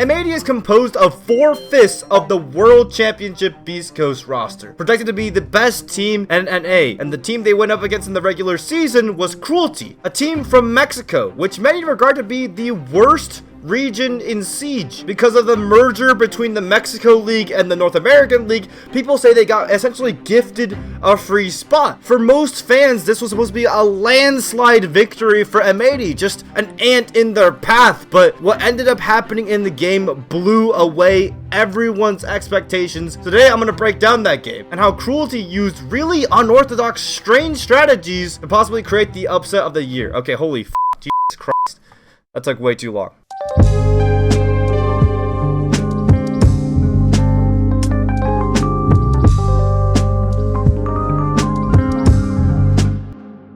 M80 is composed of 4/5 of the World Championship Beast Coast roster, projected to be the best team in NA, and the team they went up against in the regular season was Cruelty, a team from Mexico, which many regard to be the worst region in Siege because of the merger between the Mexico League and the North American League. People say they got essentially gifted a free spot. For most fans, this was supposed to be a landslide victory for M80, just an ant in their path, but what ended up happening in the game blew away everyone's expectations. Today I'm going to break down that game and how Cruelty used really unorthodox, strange strategies to possibly create the upset of the year. Okay, holy Jesus Christ, that took way too long.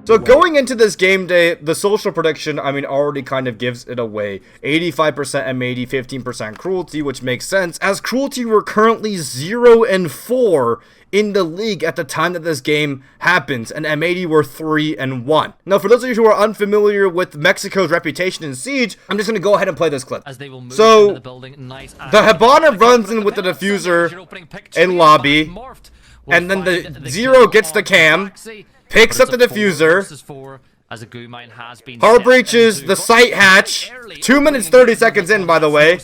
So going into this game day, the social prediction, already kind of gives it away. 85% M80, 15% Cruelty, which makes sense, as Cruelty were currently 0-4 in the league at the time that this game happens, and M80 were 3-1. Now, for those of you who are unfamiliar with Mexico's reputation in Siege, I'm just going to go ahead and play this clip. So, the Habana runs in with the diffuser in lobby, and then the Zero gets the cam, picks up the diffuser, hard breaches the site hatch, 2 minutes 30 seconds in, by the way,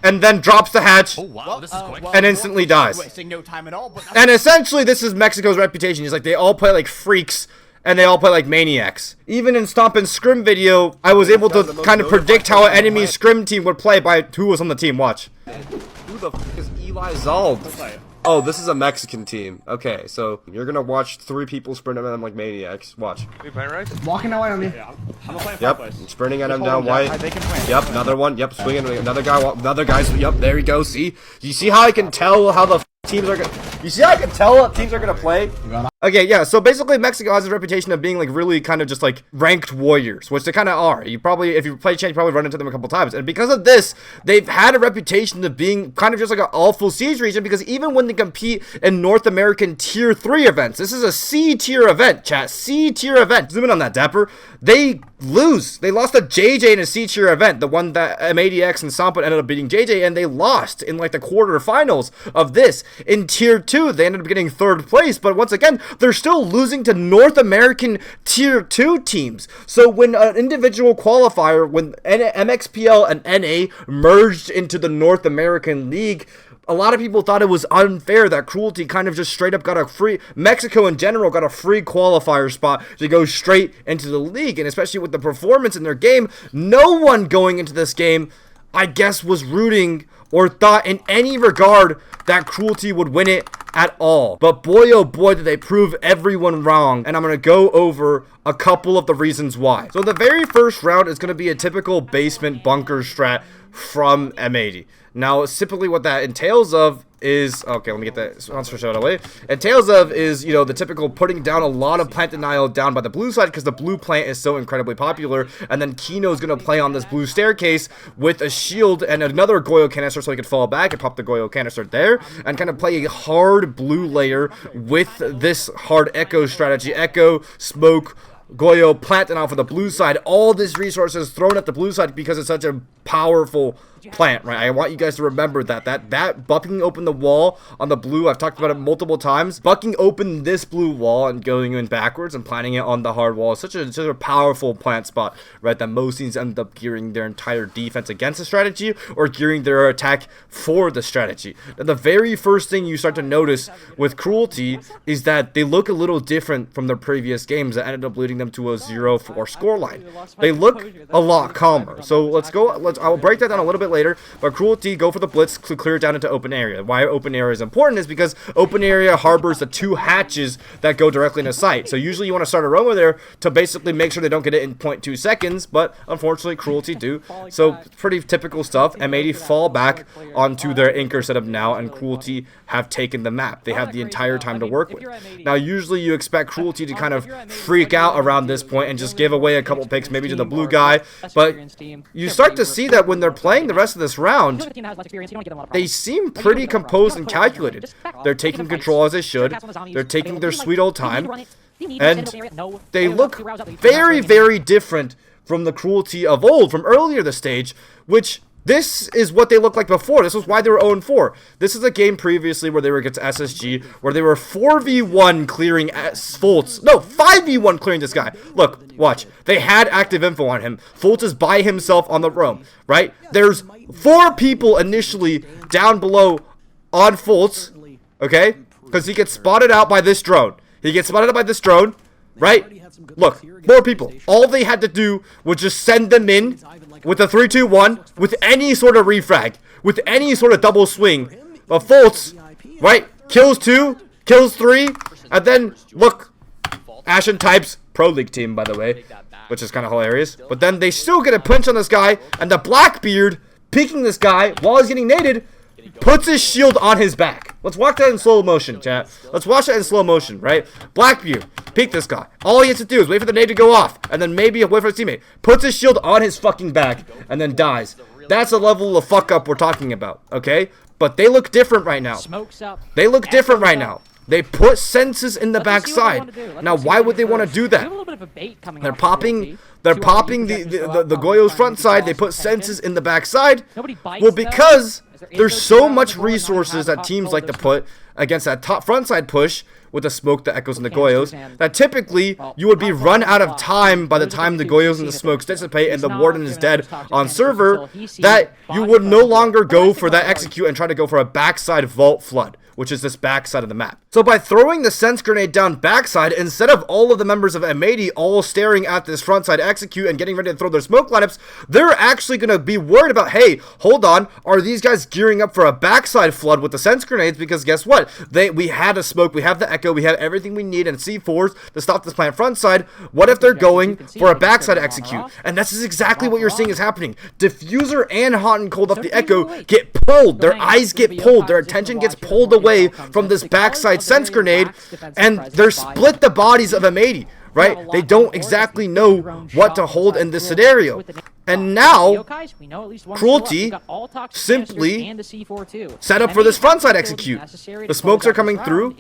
and then drops the hatch and instantly dies. And essentially this is Mexico's reputation. It's like they all play like freaks and they all play like maniacs. Even in Stomp and Scrim video, I was able to kind of predict how an enemy Scrim team would play by who was on the team. Watch. Who the f is Eli Zald? Oh, this is a Mexican team. Okay, so you're gonna watch 3 people sprint at them like maniacs. Watch. We playing right? Walking away on me. Yeah, I'm gonna play yep, sprinting at him down white. Yep, another one. Yep, swinging. Another guy's. Yep, there you go. See? You see how I can tell how the teams are gonna... You see how I can tell what teams are gonna play? Okay, yeah, so basically Mexico has a reputation of being like really kind of just like ranked warriors, which they kind of are. You probably, if you play Change, you probably run into them a couple times. And because of this, they've had a reputation of being kind of just like an awful Siege region, because even when they compete in North American Tier 3 events, this is a C tier event, chat, C tier event. Zoom in on that, Dapper. They lose. They lost to JJ in a C tier event, the one that M80X and Sampa ended up beating JJ, and they lost in like the quarterfinals of this. In Tier 2, they ended up getting 3rd place, but once again, they're still losing to North American Tier 2 teams. So when an individual qualifier, when MXPL and NA merged into the North American League, a lot of people thought it was unfair that Cruelty kind of just straight up got a free, Mexico in general got a free qualifier spot to go straight into the league. And especially with the performance in their game, no one going into this game, I guess, was rooting or thought in any regard that Cruelty would win it at all. But boy, oh boy, did they prove everyone wrong. And I'm going to go over a couple of the reasons why. So the very first round is going to be a typical basement bunker strat from M80. Now, typically what that entails of is, okay, let me get that sponsorship out of the way. Entails of is, you know, the typical putting down a lot of plant denial down by the blue side, because the blue plant is so incredibly popular, and then Kino's going to play on this blue staircase with a shield and another Goyo canister so he could fall back and pop the Goyo canister there, and kind of play a hard blue layer with this hard echo strategy. Echo, smoke, Goyo, plant denial for the blue side. All this resources thrown at the blue side because it's such a powerful plant, right? I want you guys to remember that bucking open the wall on the blue, I've talked about it multiple times. Bucking open this blue wall and going in backwards and planting it on the hard wall is such a powerful plant spot, right? That most teams end up gearing their entire defense against the strategy or gearing their attack for the strategy. Now, the very first thing you start to notice with Cruelty is that they look a little different from their previous games that ended up leading them to a 0-4 scoreline. They look a lot calmer. So I'll break that down a little bit later, but Cruelty go for the blitz to clear it down into open area. Why open area is important is because open area harbors the 2 hatches that go directly into sight. So usually you want to start a roamer there to basically make sure they don't get it in 0.2 seconds, but unfortunately Cruelty do. So pretty typical stuff. M80 fall back onto their anchor setup now, and Cruelty have taken the map. They have the entire time to work with. Now usually you expect Cruelty to kind of freak out around this point and just give away a couple picks maybe to the blue guy, but you start to see that when they're playing the rest of this round, they seem pretty composed and calculated. They're taking control as they should. They're taking their sweet old time, and they look very, very different from the Cruelty of old, from earlier the stage, which this is what they looked like before. This was why they were 0-4. This is a game previously where they were against SSG, where they were 4v1 clearing Fultz. No, 5v1 clearing this guy. Look, watch. They had active info on him. Fultz is by himself on the roam, right? There's 4 people initially down below on Fultz, okay? Because he gets spotted out by this drone. He gets spotted out by this drone, right? Look, 4 people. All they had to do was just send them in with a 3-2-1, with any sort of refrag, with any sort of double swing. But Fultz, right, kills 2, kills 3, and then, look, Ashen Types, Pro League team, by the way, which is kind of hilarious. But then they still get a punch on this guy, and the Blackbeard, peeking this guy while he's getting naded, puts his shield on his back. Let's watch that in slow motion, chat. Let's watch that in slow motion, right? Blackbeard, peek this guy. All he has to do is wait for the nade to go off, and then maybe wait for his teammate. Puts his shield on his fucking back, and then dies. That's the level of fuck up we're talking about, okay? But they look different right now. They look different right now. They put senses in the backside. Now, why would they want to do that? They're popping the Goyo's front side. They put senses in the backside. Well, because there's so much resources that teams like to put against that top front side push with the smoke that echoes in the Goyos, that typically you would be run out of time by the time the Goyos and the smokes dissipate and the Warden is dead on server, that you would no longer go for that execute and try to go for a backside vault flood, which is this backside of the map. So by throwing the sense grenade down backside, instead of all of the members of M80 all staring at this frontside execute and getting ready to throw their smoke lineups, they're actually going to be worried about, hey, hold on, are these guys gearing up for a backside flood with the sense grenades? Because guess what? We had a smoke, we have the echo, we have everything we need and C4s to stop this plant frontside. What if they're going for a backside execute? And this is exactly what you're seeing is happening. Diffuser and Hot and Cold off the echo get pulled. Their eyes get pulled. Their attention gets pulled away from this backside sense grenade, and they're split the bodies of M80, right? They don't exactly know what to hold in this scenario. And now, Cruelty simply set up for this frontside execute. The smokes are coming through,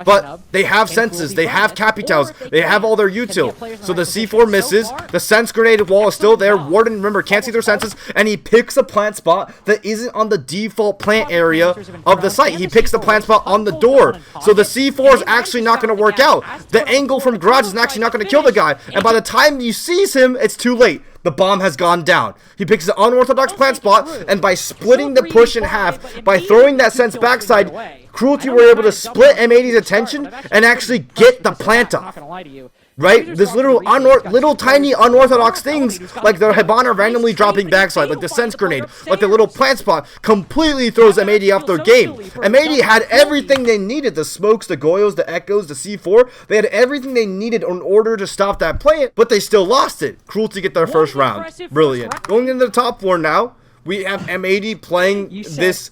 but they have senses, they have capitals, they have all their util. So the C4 misses, the sense grenade wall is still there. Warden, remember, can't see their senses, and he picks a plant spot that isn't on the default plant area of the site. He picks the plant spot on the door. So the C4 is actually not going to work out. The angle from garage is actually not going to kill the guy, and by the time you sees him, it's too late. The bomb has gone down. He picks an unorthodox plant spot, and by splitting the push in half, by throwing that sense backside, Cruelty were able to split M80's attention and actually get the plant off. Right? This little tiny unorthodox things, like the Hibana randomly dropping backside, like the sense grenade, like the little plant spot, completely throws M80 off their game. M80 had everything they needed. The smokes, the Goyos, the echoes, the C4. They had everything they needed in order to stop that plant, but they still lost it. Cruelty get their first round. Brilliant. Going into the top 4 now, we have M80 playing this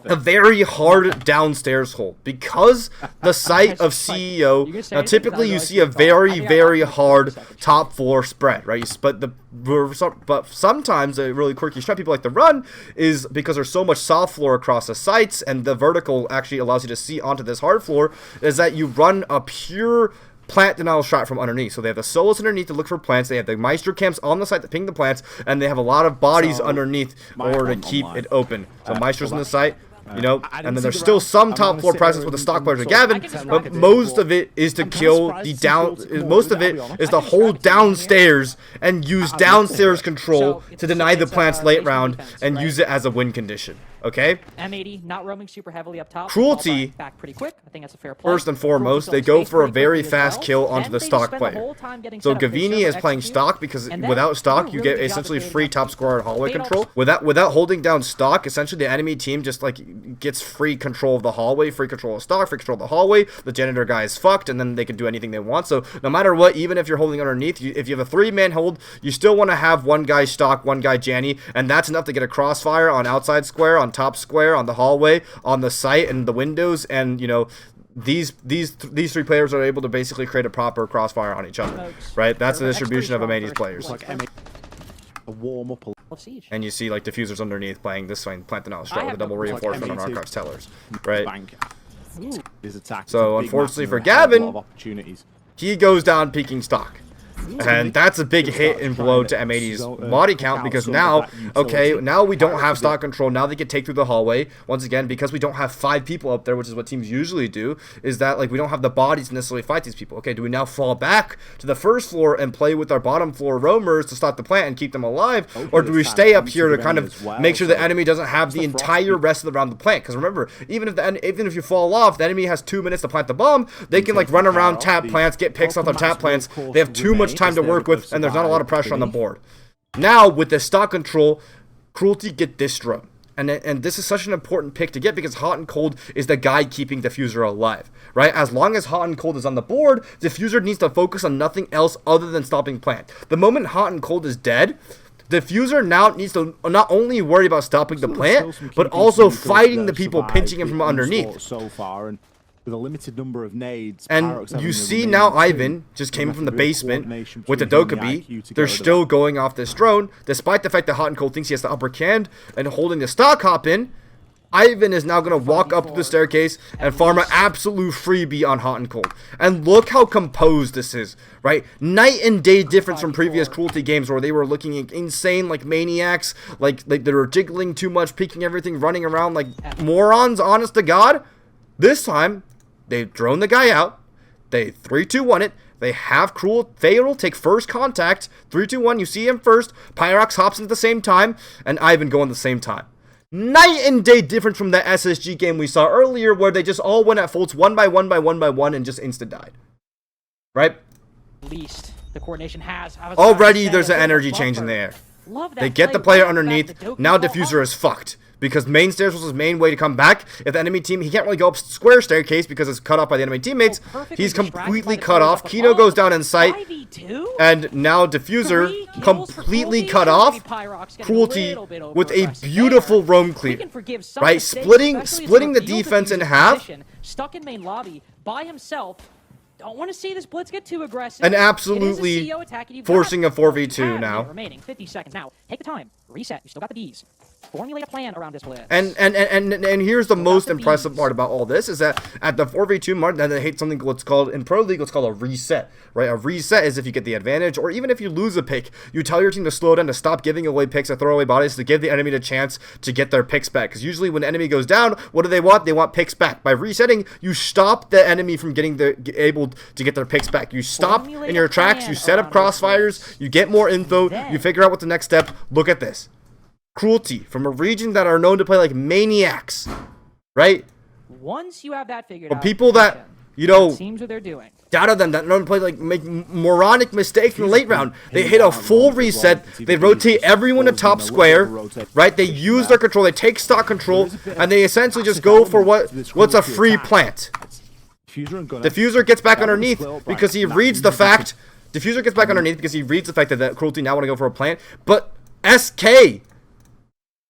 a very hard downstairs hole, because the site of CEO. Now typically you see a very hard top 4 spread, right? But sometimes a really quirky strat people like to run is because there's so much soft floor across the sites, and the vertical actually allows you to see onto this hard floor, is that you run a pure plant denial strat from underneath. So they have the solos underneath to look for plants, they have the Meister camps on the site to ping the plants, and they have a lot of bodies underneath in order to keep it open. So Meister's on the site, you know, and then there's still some top 4 presence with the stock players of Gavin, but most of it is to kill the most of it is to hold downstairs and use downstairs control to deny the plants late round and use it as a win condition. Okay? M80 not roaming super heavily up top. Cruelty, back pretty quick. I think that's a fair play. First and foremost, they go for a very fast kill onto the stock player. So Gavini is playing stock because without stock, you get essentially free top scorer hallway control. Without holding down stock, essentially the enemy team just like gets free control of the hallway, free control of stock, free control of the hallway. The janitor guy is fucked, and then they can do anything they want. So no matter what, even if you're holding underneath, if you have a 3-man hold, you still want to have one guy stock, one guy Janny, and that's enough to get a crossfire on outside square, on top square, on the hallway, on the site, and the windows, and you know, these 3 players are able to basically create a proper crossfire on each other, right? That's the distribution of M80's players. And you see like diffusers underneath playing this one, plant denial strat with a double reinforcement on Archives tellers, right? So unfortunately for Gavin, he goes down peeking stock. And that's a big hit and blow to M80's body count, because now, okay, now we don't have stock control. Now they can take through the hallway. Once again, because we don't have 5 people up there, which is what teams usually do, is that, like, we don't have the bodies to necessarily fight these people. Okay, do we now fall back to the first floor and play with our bottom floor roamers to stop the plant and keep them alive? Or do we stay up here to kind of make sure the enemy doesn't have the entire rest of the round to plant? Because remember, even if you fall off, the enemy has 2 minutes to plant the bomb. They can, like, run around, tap plants, get picks off their tap plants. They have too much time to work with, and there's not a lot of pressure on the board. Now, with the stock control, Cruelty get this drone. And this is such an important pick to get, because Hot and Cold is the guy keeping Diffuser alive, right? As long as Hot and Cold is on the board, Diffuser needs to focus on nothing else other than stopping plant. The moment Hot and Cold is dead, Diffuser now needs to not only worry about stopping the plant, but also fighting the people pinching him from underneath. So far, and with a limited number of nades, and you see now Ivan just came from the basement with the Dokkaebi. They're still going off this drone, despite the fact that Hot and Cold thinks he has the upper hand and holding the stock hop in. Ivan is now going to walk up the staircase and farm an absolute freebie on Hot and Cold. And look how composed this is, right? Night and day difference from previous Cruelty games where they were looking insane like maniacs, like they were jiggling too much, peeking everything, running around like morons, honest to God. This time, they drone the guy out, they 3-2-1 it, they have Fatal take first contact, 3-2-1, you see him first, Pyrox hops in at the same time, and Ivan go in the same time. Night and day difference from the SSG game we saw earlier, where they just all went at faults one by one and just insta died. Right? At least the coordination has. Already there's an energy change in the air. They get the player underneath, now Diffuser is fucked. Because main stairs was his main way to come back. If the enemy team, he can't really go up square staircase because it's cut off by the enemy teammates. He's completely cut off. Kino goes down in sight. And now Diffuser completely cut off. Cruelty with a beautiful roam clear. Right? Splitting the defense in half. Stuck in main lobby by himself. Don't want to see this blitz get too aggressive. And absolutely forcing a 4v2 now. Remaining 50 seconds. Now, take the time. Reset. You still got the bees. Formulate a plan around this blitz. And here's the most impressive part about all this, is that at the 4v2 mark, then they hate something what's called in Pro League, what's called a reset, right? A reset is if you get the advantage, or even if you lose a pick, you tell your team to slow down, to stop giving away picks or throw away bodies, to give the enemy the chance to get their picks back. Because usually when the enemy goes down, what do they want? They want picks back. By resetting, you stop the enemy from getting able to get their picks back. You stop in your tracks, you set up crossfires, you get more info, you figure out what's the next step. Look at this. Cruelty from a region that are known to play like maniacs, right? Once you have that figured out, people that, you know, seems what they're doing. Doubt of them that know to play, like, make moronic mistakes in the late round. They hit a full reset. They rotate everyone to top square, right? They use their control. They take stock control, and they essentially just go for what's a free plant. Diffuser gets back underneath because he reads the fact. Diffuser gets back underneath because he reads the fact that Cruelty now want to go for a plant, but SK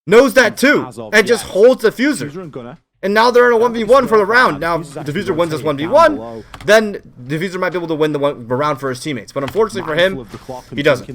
knows that too, and just holds Diffuser. And now they're in a 1v1 for the round. Now, if Diffuser wins this 1v1, then Diffuser might be able to win the round for his teammates. But unfortunately for him, he doesn't.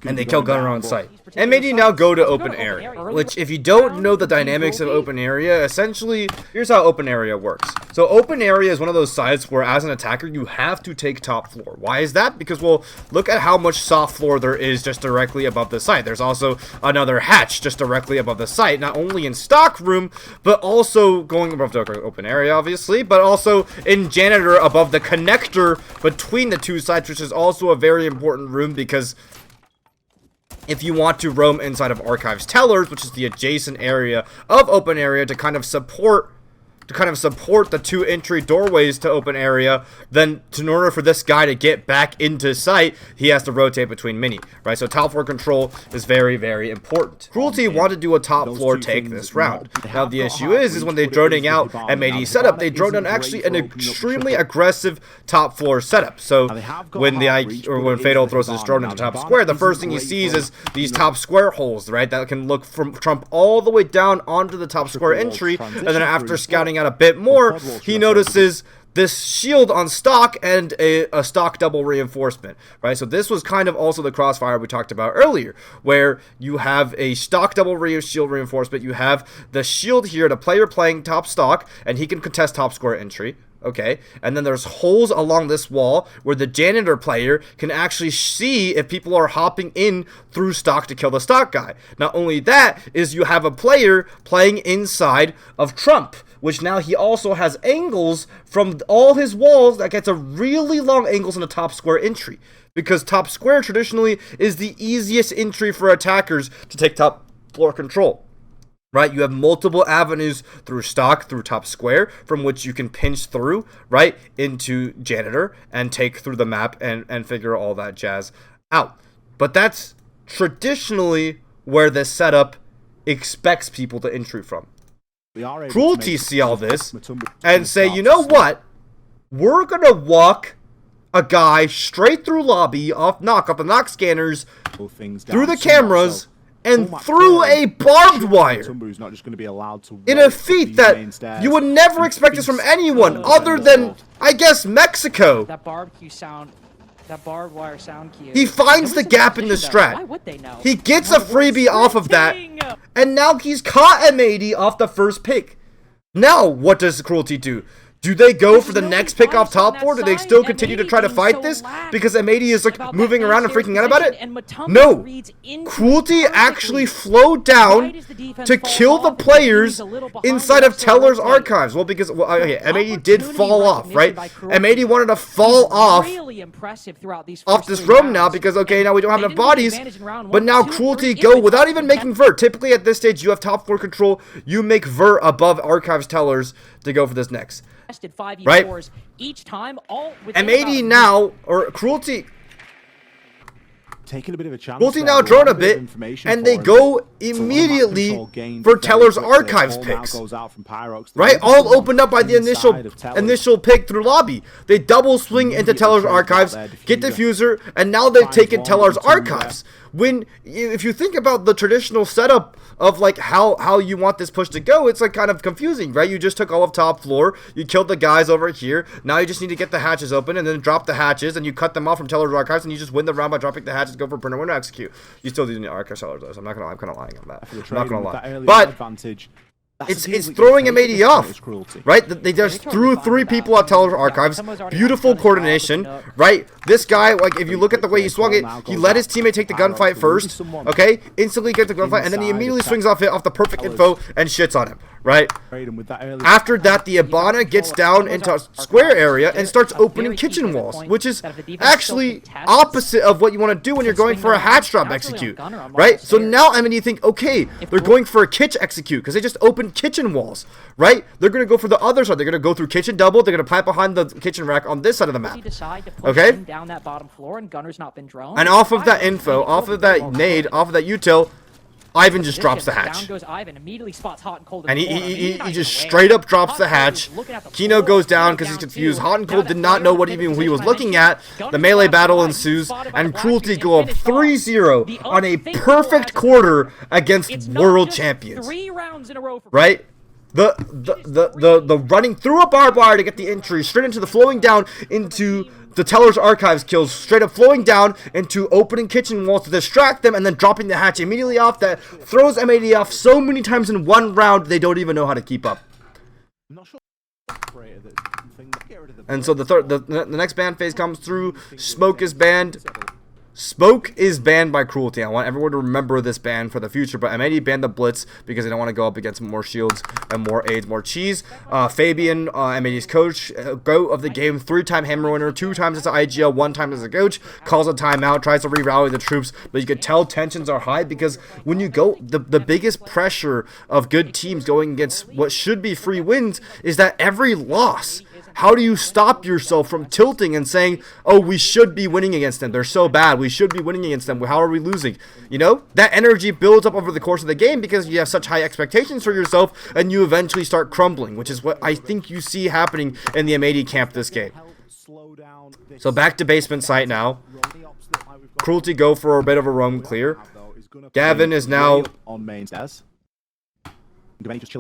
And they kill Gunner on site. And maybe now go to open area. Which, if you don't know the dynamics of open area, essentially, here's how open area works. So open area is one of those sites where, as an attacker, you have to take top floor. Why is that? Because, well, look at how much soft floor there is just directly above the site. There's also another hatch just directly above the site, not only in stock room, but also going above the open area, obviously, but also in janitor above the connector between the two sites, which is also a very important room, because if you want to roam inside of Archives Tellers, which is the adjacent area of open area to kind of support the two entry doorways to open area, then in order for this guy to get back into sight, he has to rotate between mini, right? So top floor control is very, very important. Cruelty wanted to do a top floor take this round. Now the issue is when they're droning out MAD setup, they drone down actually an extremely aggressive top floor setup. So when when Fatal throws his drone into top square, the first thing he sees is these top square holes, right? That can look from Trump all the way down onto the top square entry, and then after scouting out a bit more, he notices this shield on stock and a stock double reinforcement, right? So this was kind of also the crossfire we talked about earlier, where you have a stock double shield reinforcement, you have the shield here, the player playing top stock, and he can contest top square entry, Okay, and then there's holes along this wall where the janitor player can actually see if people are hopping in through stock to kill the stock guy. Not only that, is you have a player playing inside of Trump, which now he also has angles from all his walls that gets a really long angles in the top square entry. Because top square traditionally is the easiest entry for attackers to take top floor control. Right, you have multiple avenues through stock, through top square, from which you can pinch through, right, into janitor and take through the map and figure all that jazz out. But that's traditionally where this setup expects people to entry from. Cruelty see all this and say, you know what? We're going to walk a guy straight through lobby, off the knock scanners, through the cameras, and through a barbed wire in a feat that you would never expect this from anyone other than, I guess, Mexico. That barbecue sound, that barbed wire sound cue. He finds the gap in the strat. Why would they know? He gets a freebie off of that, and now he's caught M80 off the first pick. Now, what does Cruelty do? Do they go for the next pick off top floor? Do they still continue to try to fight this? Because M80 is like moving around and freaking out about it? No. Cruelty actually flowed down to kill the players inside of Teller's archives. Well, because okay, M80 did fall off, right? M80 wanted to fall off this roam now because, okay, now we don't have enough bodies. But now Cruelty go without even making vert. Typically at this stage, you have top floor control. You make vert above archives Tellers to go for this next. Right? Each time, all M80 now, or Cruelty, taking a bit of a chance. Cruelty now drawn a bit, and they go immediately for Teller's archives picks. Right? All opened up by the initial pick through lobby. They double swing into Teller's archives, get diffuser, and now they've taken Teller's archives. When, if you think about the traditional setup of like how you want this push to go, it's like kind of confusing, right? You just took all of top floor, you killed the guys over here, now you just need to get the hatches open and then drop the hatches, and you cut them off from Teller's archives, and you just win the round by dropping the hatches, go for printer winner, execute. You still do the archive sellers though, so I'm kind of lying on that. I'm not gonna lie, but it's throwing M80 off, right? They just threw 3 people at Teller's archives. Beautiful coordination, right? This guy, like, if you look at the way he swung it, he let his teammate take the gunfight first, okay? Instantly gets the gunfight, and then he immediately swings off the perfect info and shits on him, right? After that, the Ibana gets down into square area and starts opening kitchen walls, which is actually opposite of what you want to do when you're going for a hatch drop execute, right? So now, I mean, you think, okay, they're going for a kitch execute because they just opened kitchen walls, right? They're going to go for the other side. They're going to go through kitchen double. They're going to plant behind the kitchen rack on this side of the map. Okay? Down that bottom floor, and Gunner's not been droned. And off of that info, off of that nade, off of that util, Ivan just drops the hatch. Down goes Ivan, immediately spots Hot and Cold. And he just straight up drops the hatch. Kino goes down because he's confused. Hot and Cold did not know what even he was looking at. The melee battle ensues, and Cruelty go up 3-0 on a perfect quarter against world champions. 3 rounds in a row for right? The running through a barbed wire to get the entry straight into the flowing down into the Teller's archives kills, straight up flowing down into opening kitchen walls to distract them, and then dropping the hatch immediately off. That throws M80 off so many times in one round they don't even know how to keep up. And so the next ban phase comes through. Smoke is banned. Smoke is banned by Cruelty. I want everyone to remember this ban for the future, but M80 banned the Blitz because they don't want to go up against more shields and more aids, more cheese. Fabian, M80's coach, GOAT of the game, 3-time hammer winner, 2 times as an IGL, 1 time as a coach, calls a timeout, tries to re-rally the troops, but you can tell tensions are high because when you go, the biggest pressure of good teams going against what should be free wins is that every loss, how do you stop yourself from tilting and saying, oh, we should be winning against them, they're so bad, we should be winning against them, how are we losing? You know, that energy builds up over the course of the game because you have such high expectations for yourself, and you eventually start crumbling, which is what I think you see happening in the M80 camp this game. So back to basement site now. Cruelty go for a bit of a roam clear. Gavin is now...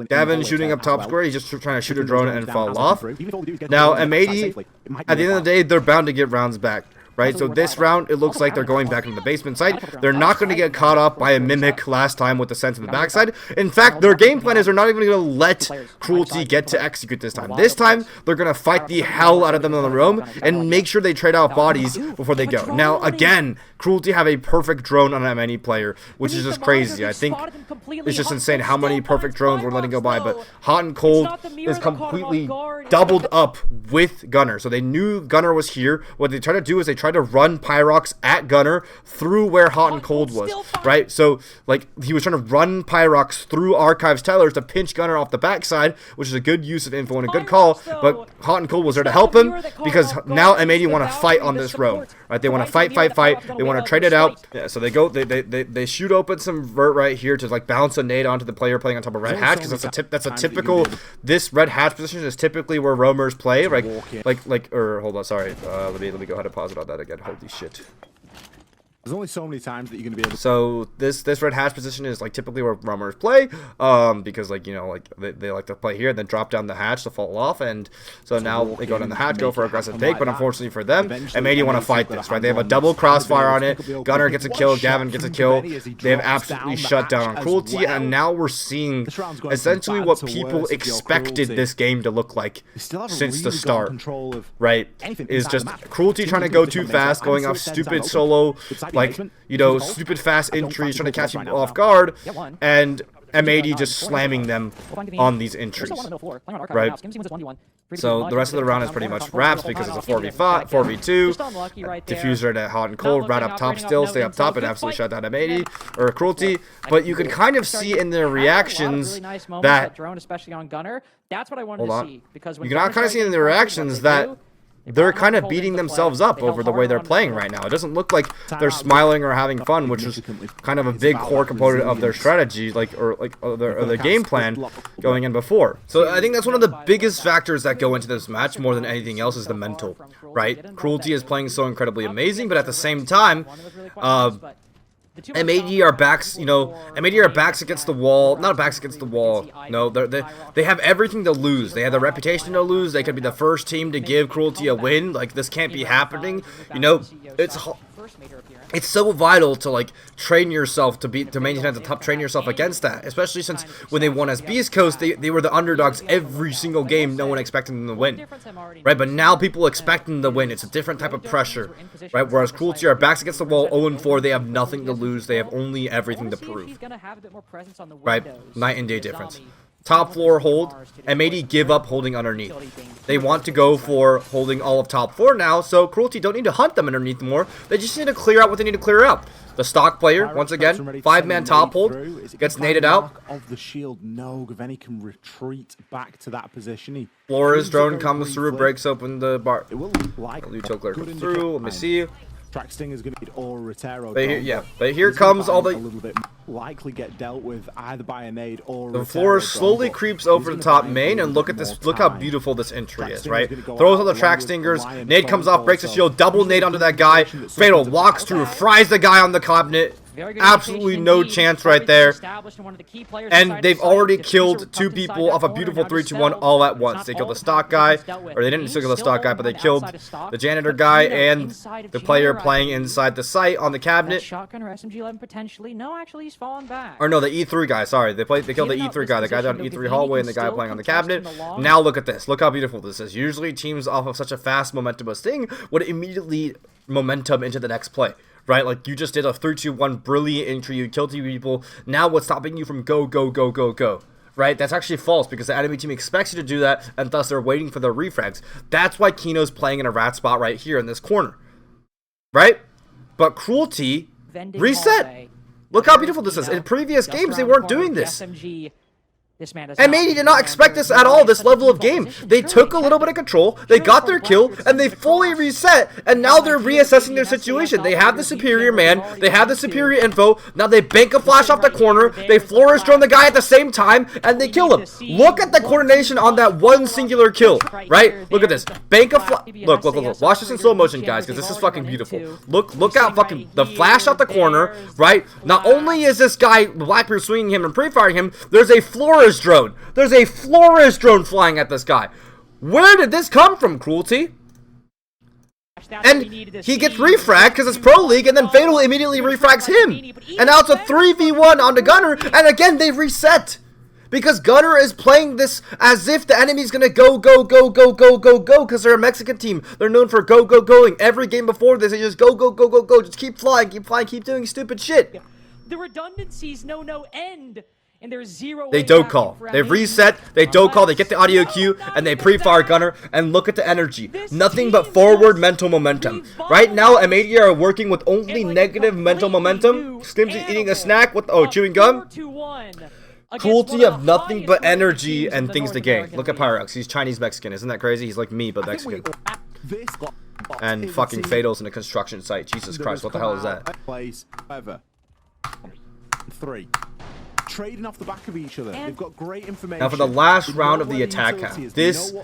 Gavin shooting up top square. He's just trying to shoot a drone and fall off. Now, M80, at the end of the day, they're bound to get rounds back. right? So this round, it looks like they're going back into the basement side. They're not going to get caught up by a Mimic last time with the sense in the backside. In fact, their game plan is they're not even going to let Cruelty get to execute this time. This time, they're going to fight the hell out of them on the roam and make sure they trade out bodies before they go. Now, again, Cruelty have a perfect drone on any player, which is just crazy. I think it's just insane how many perfect drones we're letting go by, but Hot and Cold is completely doubled up with Gunner. So they knew Gunner was here. What they tried to do is they tried to run Pyrox at Gunner through where Hot and Cold was, right? So, like, he was trying to run Pyrox through Archives Tellers to pinch Gunner off the backside, which is a good use of info and a good call, but Hot and Cold was there to help him because now M80 want to fight on this roam, right? They want to fight. They want to trade it out. Yeah, so they shoot open some vert right here to, like, bounce a nade onto the player playing on top of Red Hatch, because that's a typical, this Red Hatch position is typically where roamers play, like hold on, sorry, let me go ahead and pause it on that again. Holy shit. There's only so many times that you're going to be able to... So this Red Hatch position is, like, typically where roamers play, because, like, you know, like, they like to play here and then drop down the hatch to fall off, and so now they go down the hatch, go for aggressive take, but unfortunately for them, M80 want to fight this, right? They have a double crossfire on it, Gunner gets a kill, Gavin gets a kill, they have absolutely shut down on Cruelty, and now we're seeing essentially what people expected this game to look like since the start, right? Is just Cruelty trying to go too fast, going off stupid solo, like, you know, stupid fast entries, trying to catch people off guard, and M80 just slamming them on these entries, right? So the rest of the round is pretty much wraps because it's a 4v5, 4v2, diffuser at Hot and Cold, right up top still, stay up top and absolutely shut down M80, or Cruelty, but you can kind of see in their reactions that, hold on, you can kind of see in their reactions that they're kind of beating themselves up over the way they're playing right now. It doesn't look like they're smiling or having fun, which is kind of a big core component of their strategy, or their game plan going in before. So I think that's one of the biggest factors that go into this match more than anything else is the mental, right? Cruelty is playing so incredibly amazing, but at the same time, M80 are backs, you know, M80 are backs against the wall, not backs against the wall, no, they have everything to lose. They have the reputation to lose. They could be the first team to give Cruelty a win. Like, this can't be happening, you know. It's so vital to, like, train yourself to maintain at the top, train yourself against that, especially since when they won as Beast Coast, they were the underdogs every single game, no one expected them to win, right? But now people expect them to win. It's a different type of pressure, right? Whereas Cruelty are backs against the wall, 0-4, they have nothing to lose, they have only everything to prove, right? Night and day difference. Top floor hold, M80 give up holding underneath. They want to go for holding all of top floor now, so Cruelty don't need to hunt them underneath more. They just need to clear out what they need to clear out. The stock player, once again, 5-man top hold, gets naded out. Of the shield, no, Gaveni can retreat back to that position. Flores drone comes through, breaks open the bar. It will look like Lucho clear comes through, let me see. Track Sting is going to be or Rotero. But here comes all the... A little bit likely get dealt with either by a nade or the floor slowly creeps over the top main, and look at this, look how beautiful this entry is, right? Throws all the track stingers, nade comes off, breaks the shield, double nade onto that guy, Fatal walks through, fries the guy on the cabinet. Absolutely no chance right there. And they've already killed 2 people off a beautiful 3-2-1 all at once. They killed the stock guy, or they didn't kill the stock guy, but they killed the janitor guy and the player playing inside the site on the cabinet. Or no, the E3 guy, sorry. They killed the E3 guy, the guy down E3 hallway and the guy playing on the cabinet. Now look at this. Look how beautiful this is. Usually teams off of such a fast momentumous thing would immediately momentum into the next play. Right, like you just did a 3-2-1 brilliant entry, you killed 2 people, now what's stopping you from go, right? That's actually false because the enemy team expects you to do that, and thus they're waiting for the refrags. That's why Kino's playing in a rat spot right here in this corner, right? But Cruelty, reset. Look how beautiful this is. In previous games, they weren't doing this. M80 did not expect this at all, this level of game. They took a little bit of control, they got their kill, and they fully reset, and now they're reassessing their situation. They have the superior man, they have the superior info, now they bank a flash off the corner, they flourish drone the guy at the same time, and they kill him. Look at the coordination on that one singular kill, right? Look at this. Bank a flash. Look. Watch this in slow motion, guys, because this is fucking beautiful. Look out fucking the flash out the corner, right? Not only is this guy Blackbeard swinging him and pre-firing him, there's a Flores drone. There's a Flores drone flying at this guy. Where did this come from, Cruelty? And he gets refragged because it's Pro League, and then Fatal immediately refrags him. And now it's a 3v1 on the Gunner, and again they reset. Because Gunner is playing this as if the enemy's gonna go, because they're a Mexican team. They're known for going. Every game before this, they just go. Just keep flying, keep doing stupid shit. The redundancies know no end. And there's zero. They don't call. They reset. They don't call. They get the audio cue and they pre-fire Gunner. And look at the energy. Nothing but forward mental momentum. Right now, M80 are working with only negative mental momentum. Stim's eating a snack with chewing gum. Cruelty have nothing but energy and things to gain. Look at Pyrex. He's Chinese Mexican. Isn't that crazy? He's like me but Mexican. And fucking Fatals in a construction site. Jesus Christ, what the hell is that? Place ever. 3. Trading off the back of each other. They've got great information. Now for the last round of the attack half, this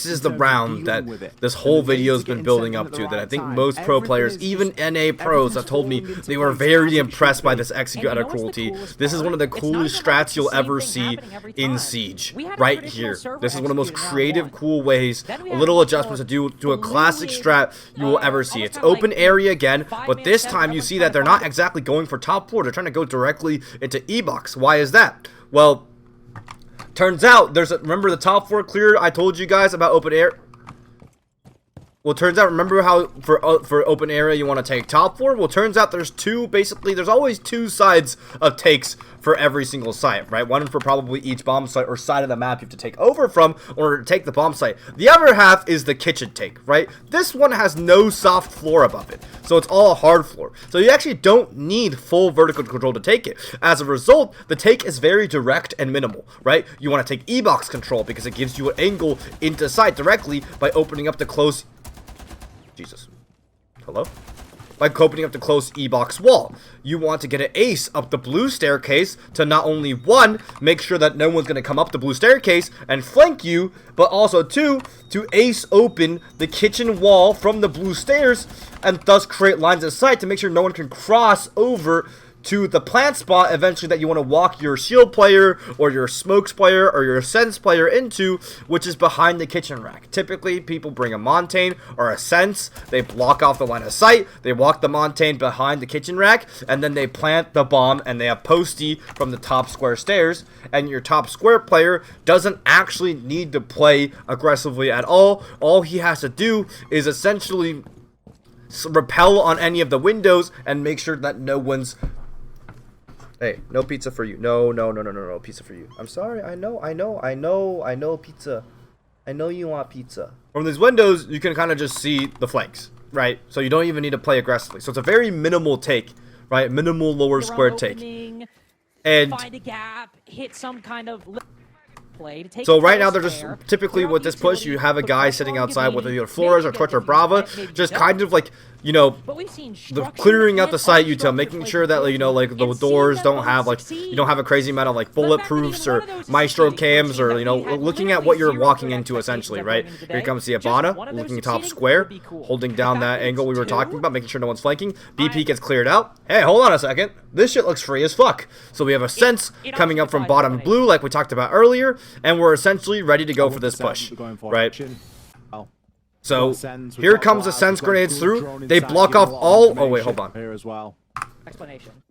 is the round that this whole video has been building up to, that I think most pro players, even NA pros, have told me they were very impressed by this execute out of Cruelty. This is one of the coolest strats you'll ever see in Siege, right here. This is one of the most creative, cool ways, a little adjustments to do to a classic strat you will ever see. It's open area again, but this time you see that they're not exactly going for top floor, they're trying to go directly into E-Box. Why is that? Well, turns out remember the top floor clear I told you guys about open air? Well, turns out, remember how for open area you want to take top floor? Well, turns out there's always two sides of takes for every single site, right? One for probably each bomb site or side of the map you have to take over from in order to take the bomb site. The other half is the kitchen take, right? This one has no soft floor above it, so it's all hard floor. So you actually don't need full vertical control to take it. As a result, the take is very direct and minimal, right? You want to take E-Box control because it gives you an angle into sight directly by opening up the close... Jesus. Hello? By opening up the close E-Box wall. You want to get an ace up the blue staircase to not only, 1, make sure that no one's going to come up the blue staircase and flank you, but also 2, to ace open the kitchen wall from the blue stairs and thus create lines of sight to make sure no one can cross over to the plant spot eventually that you want to walk your shield player or your smokes player or your sense player into, which is behind the kitchen rack. Typically, people bring a Montane or a sense, they block off the line of sight, they walk the Montane behind the kitchen rack, and then they plant the bomb and they have posty from the top square stairs, and your top square player doesn't actually need to play aggressively at all. All he has to do is essentially repel on any of the windows and make sure that no one's... Hey, no pizza for you. No pizza for you. I'm sorry. I know pizza. I know you want pizza. From these windows, you can kind of just see the flanks, right? So you don't even need to play aggressively. So it's a very minimal take, right? Minimal lower square take. And find a gap, hit some kind of play to take. So right now they're just typically with this push, you have a guy sitting outside with either Flores or Twitch or Brava, just kind of like, you know, clearing out the site util, making sure that, you know, like the doors don't have like, you don't have a crazy amount of like bulletproofs or maestro cams, or, you know, looking at what you're walking into essentially, right? Here comes the Ivana, looking top square, holding down that angle we were talking about, making sure no one's flanking. BP gets cleared out. Hey, hold on a second. This shit looks free as fuck. So we have a sense coming up from bottom blue like we talked about earlier, and we're essentially ready to go for this push, right? So here comes the sense grenades through. They block off all... Oh, wait, hold on. Here as well.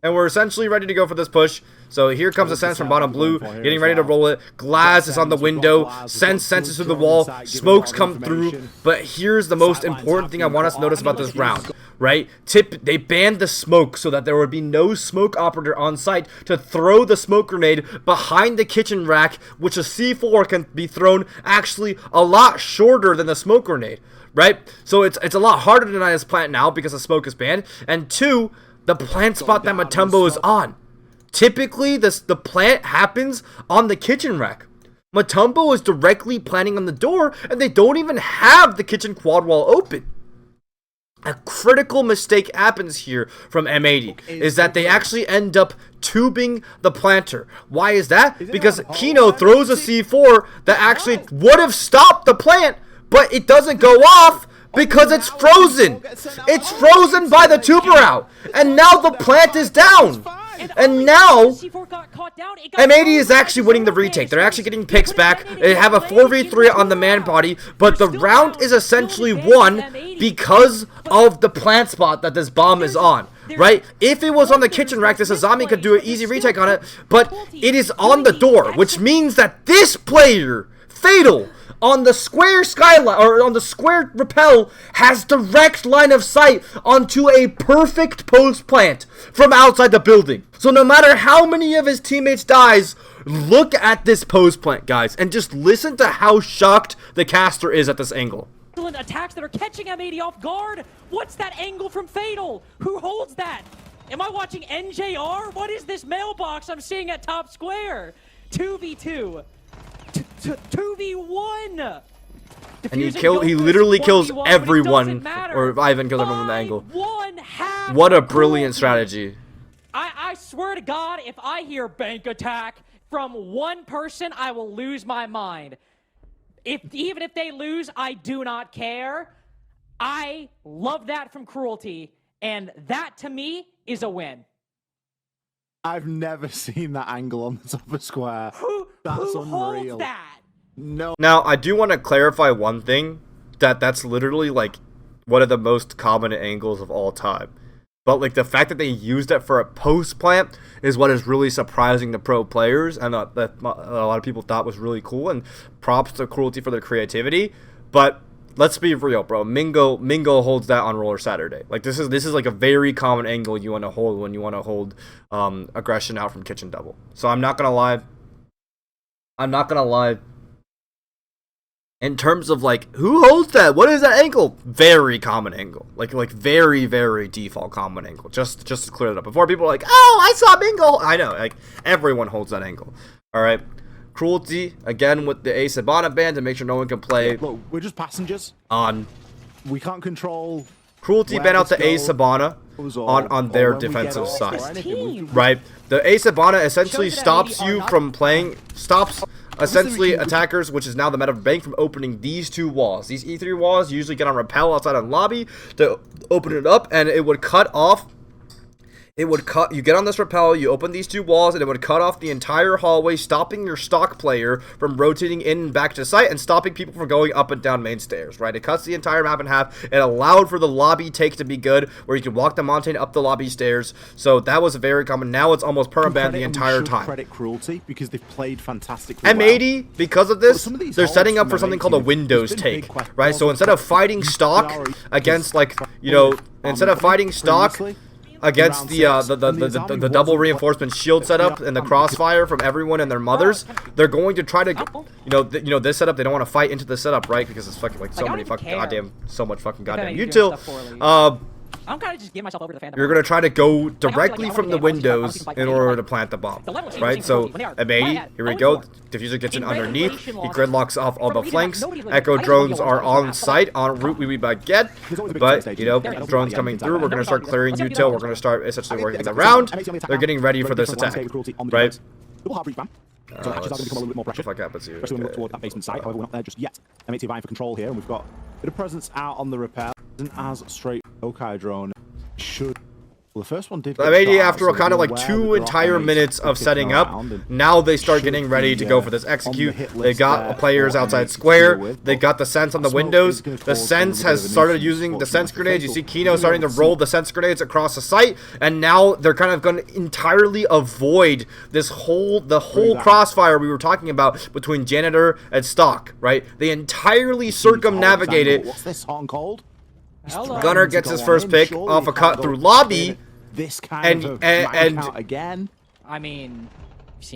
And we're essentially ready to go for this push. So here comes the sense from bottom blue, getting ready to roll it. Glass is on the window. Senses through the wall. Smokes come through. But here's the most important thing I want us to notice about this round, right? They banned the smoke so that there would be no smoke operator on site to throw the smoke grenade behind the kitchen rack, which a C4 can be thrown actually a lot shorter than the smoke grenade, right? So it's a lot harder to deny this plant now because the smoke is banned. And 2, the plant spot that Mutombo is on. Typically, the plant happens on the kitchen rack. Mutombo is directly planting on the door, and they don't even have the kitchen quad wall open. A critical mistake happens here from M80, is that they actually end up tubing the planter. Why is that? Because Kino throws a C4 that actually would have stopped the plant, but it doesn't go off because it's frozen. It's frozen by the tuber out, and now the plant is down. And now M80 is actually winning the retake. They're actually getting picks back. They have a 4v3 on the man body, but the round is essentially won because of the plant spot that this bomb is on. Right? If it was on the kitchen rack, this Azami could do an easy retake on it, but it is on the door, which means that this player, Fatal, on the square skyline, or on the square rappel, has direct line of sight onto a perfect post plant from outside the building. So no matter how many of his teammates dies, look at this post plant, guys, and just listen to how shocked the caster is at this angle. Attacks that are catching M80 off guard. What's that angle from Fatal? Who holds that? Am I watching NJR? What is this mailbox I'm seeing at top square? 2v2. 2v1. And he literally kills everyone, or Ivan kills everyone from the angle. What a brilliant strategy. I swear to God, if I hear bank attack from one person, I will lose my mind. Even if they lose, I do not care. I love that from Cruelty, and that to me is a win. I've never seen that angle on the top of square. That's who unreal. Holds that? No. Now, I do want to clarify one thing, that's literally like one of the most common angles of all time. But like the fact that they used it for a post plant is what is really surprising the pro players, and that a lot of people thought was really cool. And props to Cruelty for their creativity. But let's be real, bro. Mingo holds that on Roller Saturday. Like this is like a very common angle you want to hold when you want to hold aggression out from kitchen double. So I'm not gonna lie. In terms of like who holds that, what is that angle? Very common angle, like very default common angle. Just to clear it up before people are like, oh, I saw Mingo. I know, like everyone holds that angle. All right, Cruelty again with the Ace Habana ban to make sure no one can play. Look, we're just passengers. We can't control. Cruelty ban out the Ace Habana on their defensive side, right? The Ace Habana essentially stops you from playing, essentially attackers, which is now the meta of Bank, from opening these two walls. These E3 walls usually get on rappel outside on lobby to open it up, and it would cut off. You get on this rappel, you open these two walls, and it would cut off the entire hallway, stopping your stock player from rotating in and back to site, and stopping people from going up and down main stairs, right? It cuts the entire map in half. It allowed for the lobby take to be good, where you could walk the mountain up the lobby stairs. So that was very common. Now it's almost permaban the entire time. Credit Cruelty because they've played fantastically M80, because of this, they're setting up for something called a Windows take, right? So instead of fighting stock against, like, you know, instead of fighting stock against the double reinforcement shield setup and the crossfire from everyone and their mothers, they're going to try to, this setup, they don't want to fight into the setup, right? Because it's fucking like so much fucking goddamn util. I'm kind of just giving myself over to the fandom. You're gonna try to go directly from the windows in order to plant the bomb, right? So M80, here we go. Diffuser gets in underneath. He gridlocks off all the flanks. Echo drones are on site, en route. We baguette, but you know, drones coming through. We're gonna start clearing util. We're gonna start essentially working the round. They're getting ready for this attack, right? What the fuck happens here? Especially when we look toward that basement site. However, we're not there just yet. M80 vying for control here, and we've got a bit of presence out on the repair. Isn't as straight Okai drone should. Well, the first one did. M80, after a kind of like 2 entire minutes of setting up, now they start getting ready to go for this execute. They got players outside square. They got the sense on the windows. The sense has started using the sense grenades. You see Kino starting to roll the sense grenades across the site, and now they're kind of going to entirely avoid the whole crossfire we were talking about between janitor and stock, right? They entirely circumnavigate it. What's this hot and cold? Gunner gets his first pick off a cut through lobby, and again. I mean,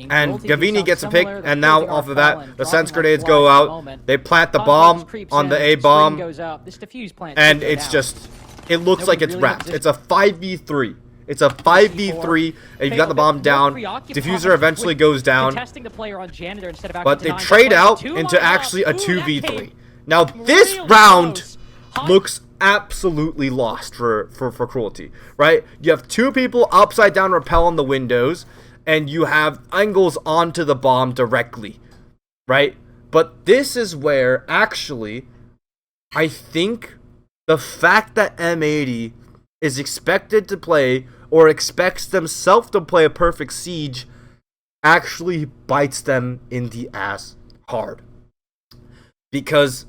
and Gavini gets a pick, and now off of that, the sense grenades go out. They plant the bomb on the A bomb, and it's just, it looks like it's wrapped. It's a 5v3. It's a 5v3, and you got the bomb down. Diffuser eventually goes down, but they trade out into actually a 2v3. Now this round looks absolutely lost for Cruelty, right? You have 2 people upside down rappel on the windows, and you have angles onto the bomb directly, right? But this is where actually I think the fact that M80 is expected to play or expects themselves to play a perfect siege actually bites them in the ass hard. Because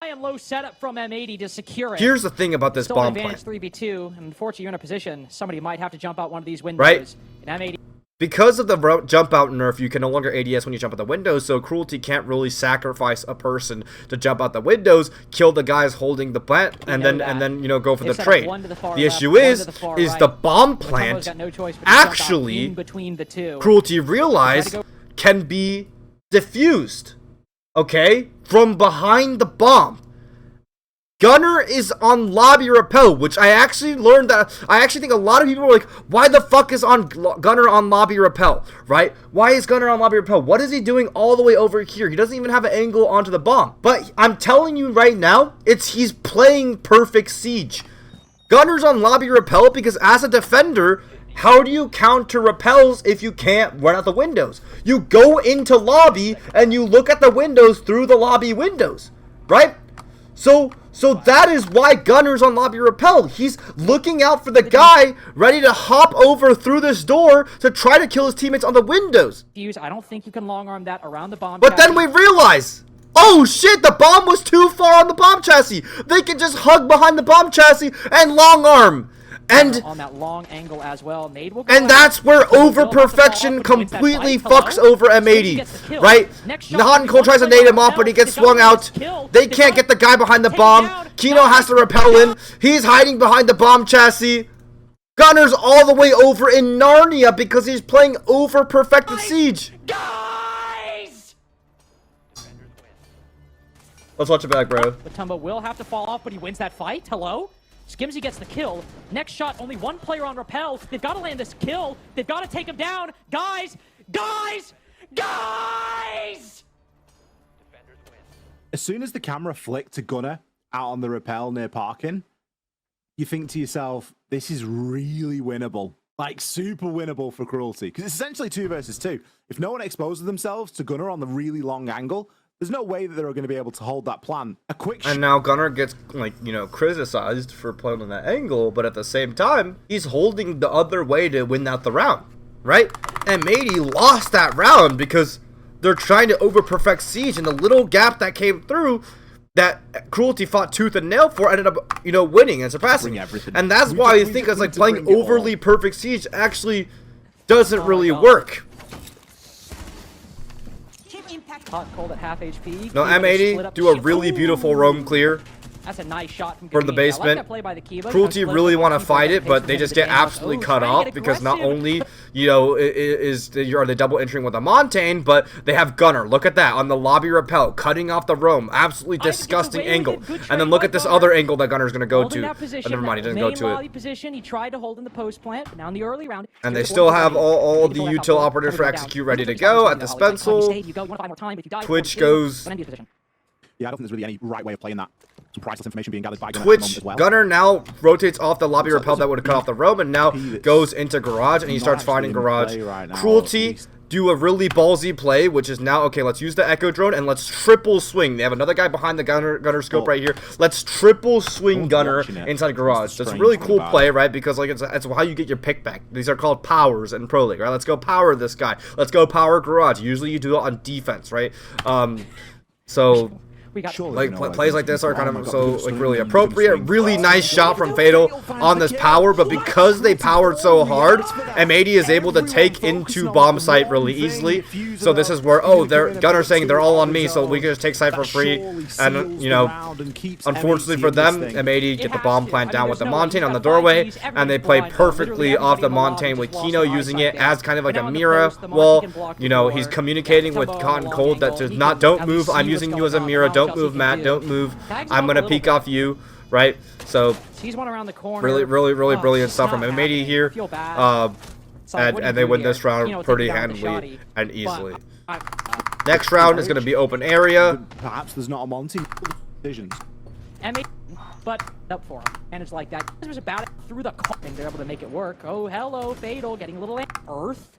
high and low setup from M80 to secure it. here's the thing about this Still bomb advantage plant. 3v2, and unfortunately you're in a position somebody might have to jump out one of these windows. Right. And M80. Because of the jump out nerf, you can no longer ADS when you jump out the windows, so Cruelty can't really sacrifice a person to jump out the windows, kill the guys holding the plant, and then you know, go for the trade. The issue is the bomb plant actually, Cruelty realized, can be diffused, okay, from behind the bomb. Gunner is on lobby rappel, which I actually learned that, I actually think a lot of people were like, why the fuck is Gunner on lobby rappel, right? Why is Gunner on lobby rappel? What is he doing all the way over here? He doesn't even have an angle onto the bomb. But I'm telling you right now, he's playing perfect siege. Gunner's on lobby rappel because as a defender, how do you counter repels if you can't run out the windows? You go into lobby and you look at the windows through the lobby windows, right? So that is why Gunner's on lobby rappel. He's looking out for the guy ready to hop over through this door to try to kill his teammates on the windows. I don't think you can long arm that around the bomb. But then we realize, oh shit, the bomb was too far on the bomb chassis. They can just hug behind the bomb chassis and long arm. And on that long angle as well, Nade will go and that's where over perfection completely fucks over M80, right? Hot and Cold tries to nade him off, but he gets swung out. They can't get the guy behind the bomb. Kino has to repel in. He's hiding behind the bomb chassis. Gunner's all the way over in Narnia because he's playing over perfected siege. Guys! Let's watch it back, bro. Matumbo will have to fall off, but he wins that fight. Hello? Skimsy gets the kill. Next shot, only one player on rappel. They've got to land this kill. They've got to take him down. Guys! Guys! Guys! As soon as the camera flicked to Gunner out on the rappel near parking, you think to yourself, this is really winnable. Like, super winnable for Cruelty. Because it's essentially 2 versus 2. If no one exposes themselves to Gunner on the really long angle, there's no way that they're going to be able to hold that plan. And now Gunner gets, like, you know, criticized for playing on that angle, but at the same time, he's holding the other way to win out the round, right? And M80 lost that round because they're trying to over-perfect siege, and the little gap that came through that Cruelty fought tooth and nail for ended up, you know, winning and surpassing. And that's why I think it's like playing overly perfect siege actually doesn't really work. Hot cold at half HP. No, M80 do a really beautiful roam clear. That's a nice shot from the basement. Cruelty really want to fight it, but they just get absolutely cut off because not only, you know, are they double entering with a Montaigne, but they have Gunner. Look at that on the lobby rappel, cutting off the roam, absolutely disgusting angle. And then look at this other angle that Gunner's gonna go to. Never mind, he doesn't go to it. He tried to hold in the post plant, but now in the early round. And they still have all the util operators for execute ready to go at the Spencil. Twitch goes. Yeah, I don't think there's really any right way of playing that. Some priceless information being gathered by Twitch. Gunner now rotates off the lobby rappel that would have cut off the roam, and now goes into garage, and he starts fighting garage. Cruelty do a really ballsy play, which is now, okay, let's use the Echo Drone, and let's triple swing. They have another guy behind the Gunner scope right here. Let's triple swing Gunner inside garage. That's a really cool play, right? Because, like, it's how you get your pick back. These are called powers in Pro League, right? Let's go power this guy. Let's go power garage. Usually you do it on defense, right? So like plays like this are kind of like really appropriate. Really nice shot from Fatal on this power, but because they powered so hard, M80 is able to take into bomb site really easily. So this is where they're Gunner saying they're all on me, so we can just take site for free. And you know, unfortunately for them, M80 get the bomb plant down with the Montaigne on the doorway, and they play perfectly off the Montaigne with Kino using it as kind of like a mirror wall. You know, he's communicating with Hot and Cold that does not, don't move, I'm using you as a mirror, don't move, Matt, don't move, I'm gonna peek off you, right? So really brilliant stuff from M80 here, and they win this round pretty handily and easily. Next round is gonna be open area. Perhaps there's not a Monty decisions. M80, but up for him. And it's like that. This was about it through the car, and they're able to make it work. Oh, hello, Fatal, getting a little earth.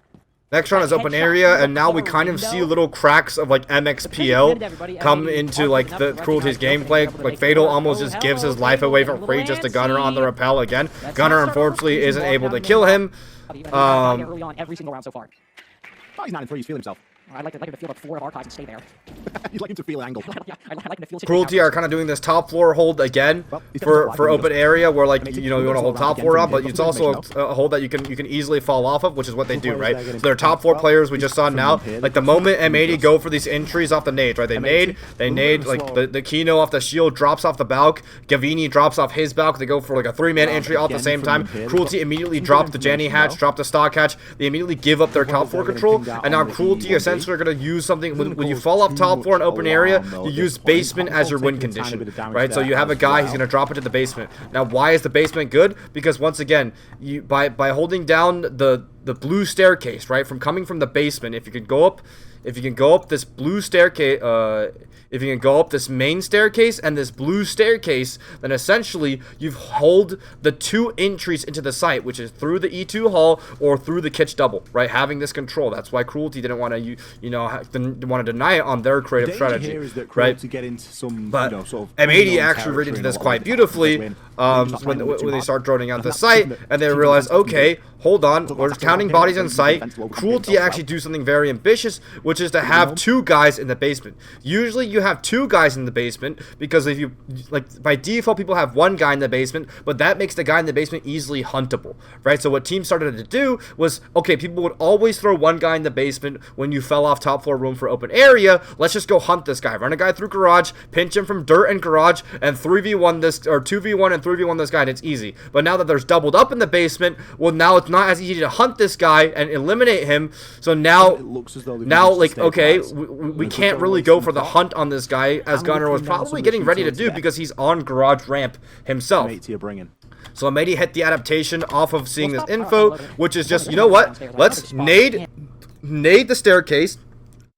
Next round is open area, and now we kind of see little cracks of like MXPL come into like the Cruelty's gameplay. Like Fatal almost just gives his life away for free just to Gunner on the rappel again. Gunner unfortunately isn't able to kill him. Early on every single round so far. Oh, he's 9 and 3. He's feeling himself. I'd like him to feel the 4 of archives and stay there. You'd like him to feel an angle. Yeah, I'd like him to feel Cruelty are kind of doing this top floor hold again for open area where like you know you want to hold top floor up, but it's also a hold that you can easily fall off of, which is what they do, right? So they're top 4 players we just saw now. Like the moment M80 go for these entries off the nades, right? They nade like the Kino off the shield drops off the balk, Gavini drops off his balk. They go for like a 3-man entry all at the same time. Cruelty immediately drop the Janny hatch, drop the stock hatch. They immediately give up their top 4 control, and now Cruelty essentially are going to use something when you fall off top 4 in open area, you use basement as your win condition, right? So you have a guy, he's going to drop it to the basement. Now, why is the basement good? Because once again, you by holding down the blue staircase, right, from coming from the basement, if you can go up this blue staircase, if you can go up this main staircase and this blue staircase, then essentially you've hold the 2 entries into the site, which is through the E2 hall or through the kitch double, right? Having this control. That's why Cruelty didn't want to, didn't want to deny it on their creative strategy, right? But M80 actually read into this quite beautifully when they start droning out the site, and they realize, okay, hold on, we're just counting bodies in sight. Cruelty actually do something very ambitious, which is to have 2 guys in the basement. Usually you have 2 guys in the basement because if you like by default people have 1 guy in the basement, but that makes the guy in the basement easily huntable, right? So what teams started to do was, okay, people would always throw 1 guy in the basement when you fell off top floor room for open area. Let's just go hunt this guy, run a guy through garage, pinch him from dirt and garage, and 3v1 this, or 2v1 and 3v1 this guy, and it's easy. But now that there's doubled up in the basement, well, now it's not as easy to hunt this guy and eliminate him. So now like, okay, we can't really go for the hunt on this guy, as Gunner was probably getting ready to do because he's on garage ramp himself. So M80 hit the adaptation off of seeing this info, which is just, you know what, let's nade the staircase,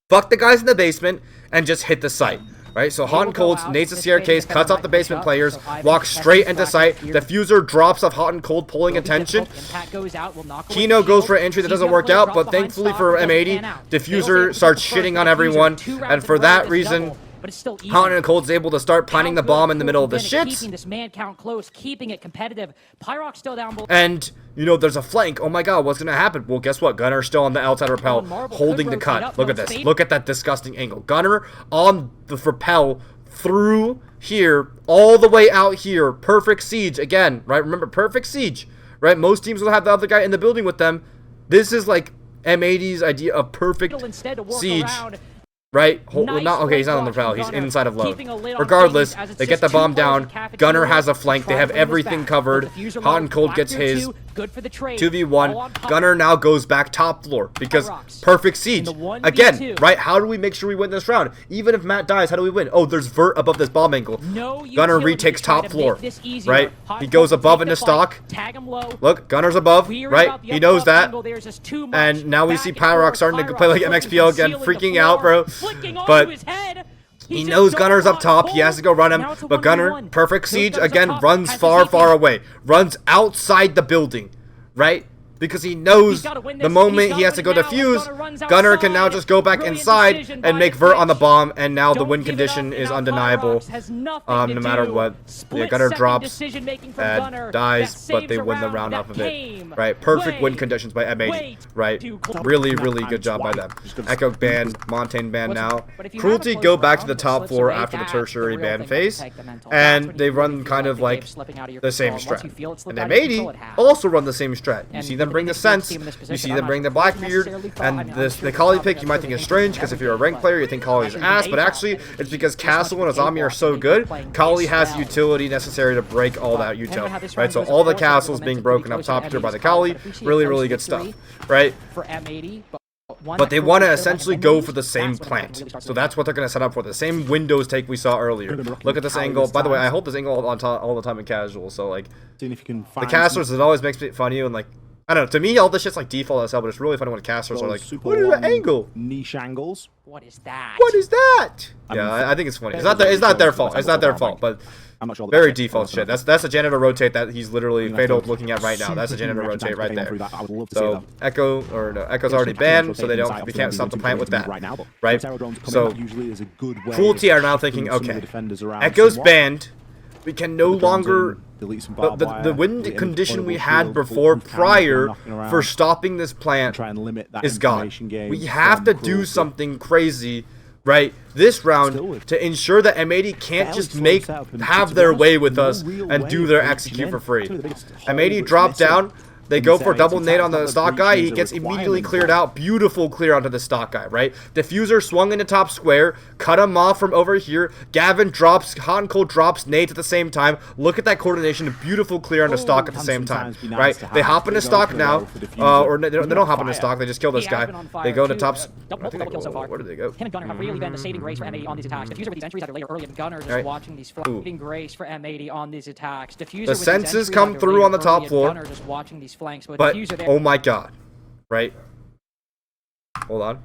fuck the guys in the basement, and just hit the site. Right, so Hot and Cold nades the staircase, cuts off the basement players, walks straight into sight. Diffuser drops off Hot and Cold, pulling attention. Kino goes for an entry that doesn't work out, but thankfully for M80, Diffuser starts shitting on everyone, and for that reason, Hot and Cold's able to start planting the bomb in the middle of the shits. Keeping this man count close, keeping it competitive. Pyrox still down below. And there's a flank. Oh my god, what's gonna happen? Well, guess what? Gunner's still on the outside rappel, holding the cut. Look at this. Look at that disgusting angle. Gunner on the rappel through here, all the way out here. Perfect siege again, right? Remember, perfect siege, right? Most teams will have the other guy in the building with them. This is like M80's idea of perfect siege. Right? Okay, he's not on the rappel. He's inside of load. Regardless, they get the bomb down. Gunner has a flank. They have everything covered. Hot and Cold gets his. 2v1. Gunner now goes back top floor because perfect siege. Again, right? How do we make sure we win this round? Even if Matt dies, how do we win? Oh, there's vert above this bomb angle. Gunner retakes top floor, right? He goes above into stock. Look, Gunner's above, right? He knows that. And now we see Pyrox starting to play like MXPL again, freaking out, bro. But he knows Gunner's up top. He has to go run him. But Gunner, perfect siege, again, runs far, far away. Runs outside the building, right? Because he knows the moment he has to go defuse, Gunner can now just go back inside and make vert on the bomb, and now the win condition is undeniable. No matter what. Yeah, Gunner drops and dies, but they win the round off of it. Right, perfect win conditions by M80. Right, really, really good job by them. Echo ban, Montaigne ban now. Cruelty go back to the top floor after the tertiary ban phase, and they run kind of like the same strat. And M80 also run the same strat. You see them bring the sense, you see them bring the Blackbeard, and the Kali pick you might think is strange, because if you're a ranked player you think Kali's ass, but actually it's because Castle and Azami are so good, Kali has the utility necessary to break all that util, right? So all the castles being broken up top tier by the Kali, really, really good stuff, right? But they want to essentially go for the same plant. So that's what they're going to set up for. The same Windows take we saw earlier. Look at this angle. By the way, I hold this angle all the time in casual. So, like, the casters, it always makes me funny when, like, I don't know. To me, all this shit's like default as hell, but it's really funny when casters are like, what is the angle? Niche angles. What is that? What is that? I think it's funny. It's not their fault. It's not their fault, but I'm not sure. very default shit. That's a janitor rotate that he's literally Fatal looking at right now. That's a janitor rotate right there. So Echo or no, Echo's already banned, so we can't stop the plant with that. Right? So Cruelty are now thinking, okay, Echo's banned. We can no longer the win condition we had before prior for stopping this plant is gone. We have to do something crazy, right, this round to ensure that M80 can't just have their way with us and do their execute for free. M80 dropped down. They go for double nade on the stock guy. He gets immediately cleared out. Beautiful clear onto the stock guy, right? Diffuser swung into top square. Cut him off from over here. Gavin drops. Hot and Cold drops. Nades at the same time. Look at that coordination. Beautiful clear onto stock at the same time, right? They hop into stock now. Or they don't hop into stock. They just kill this guy. They go into top. Where did they go? Him and Gunner have really been the saving grace for M80 on these attacks. Diffuser with these entries that are later early, and Gunner just watching these saving grace for M80 on these attacks. Diffuser the senses come through on the top floor. Gunner just watching these flanks, but oh my god, right? Hold on.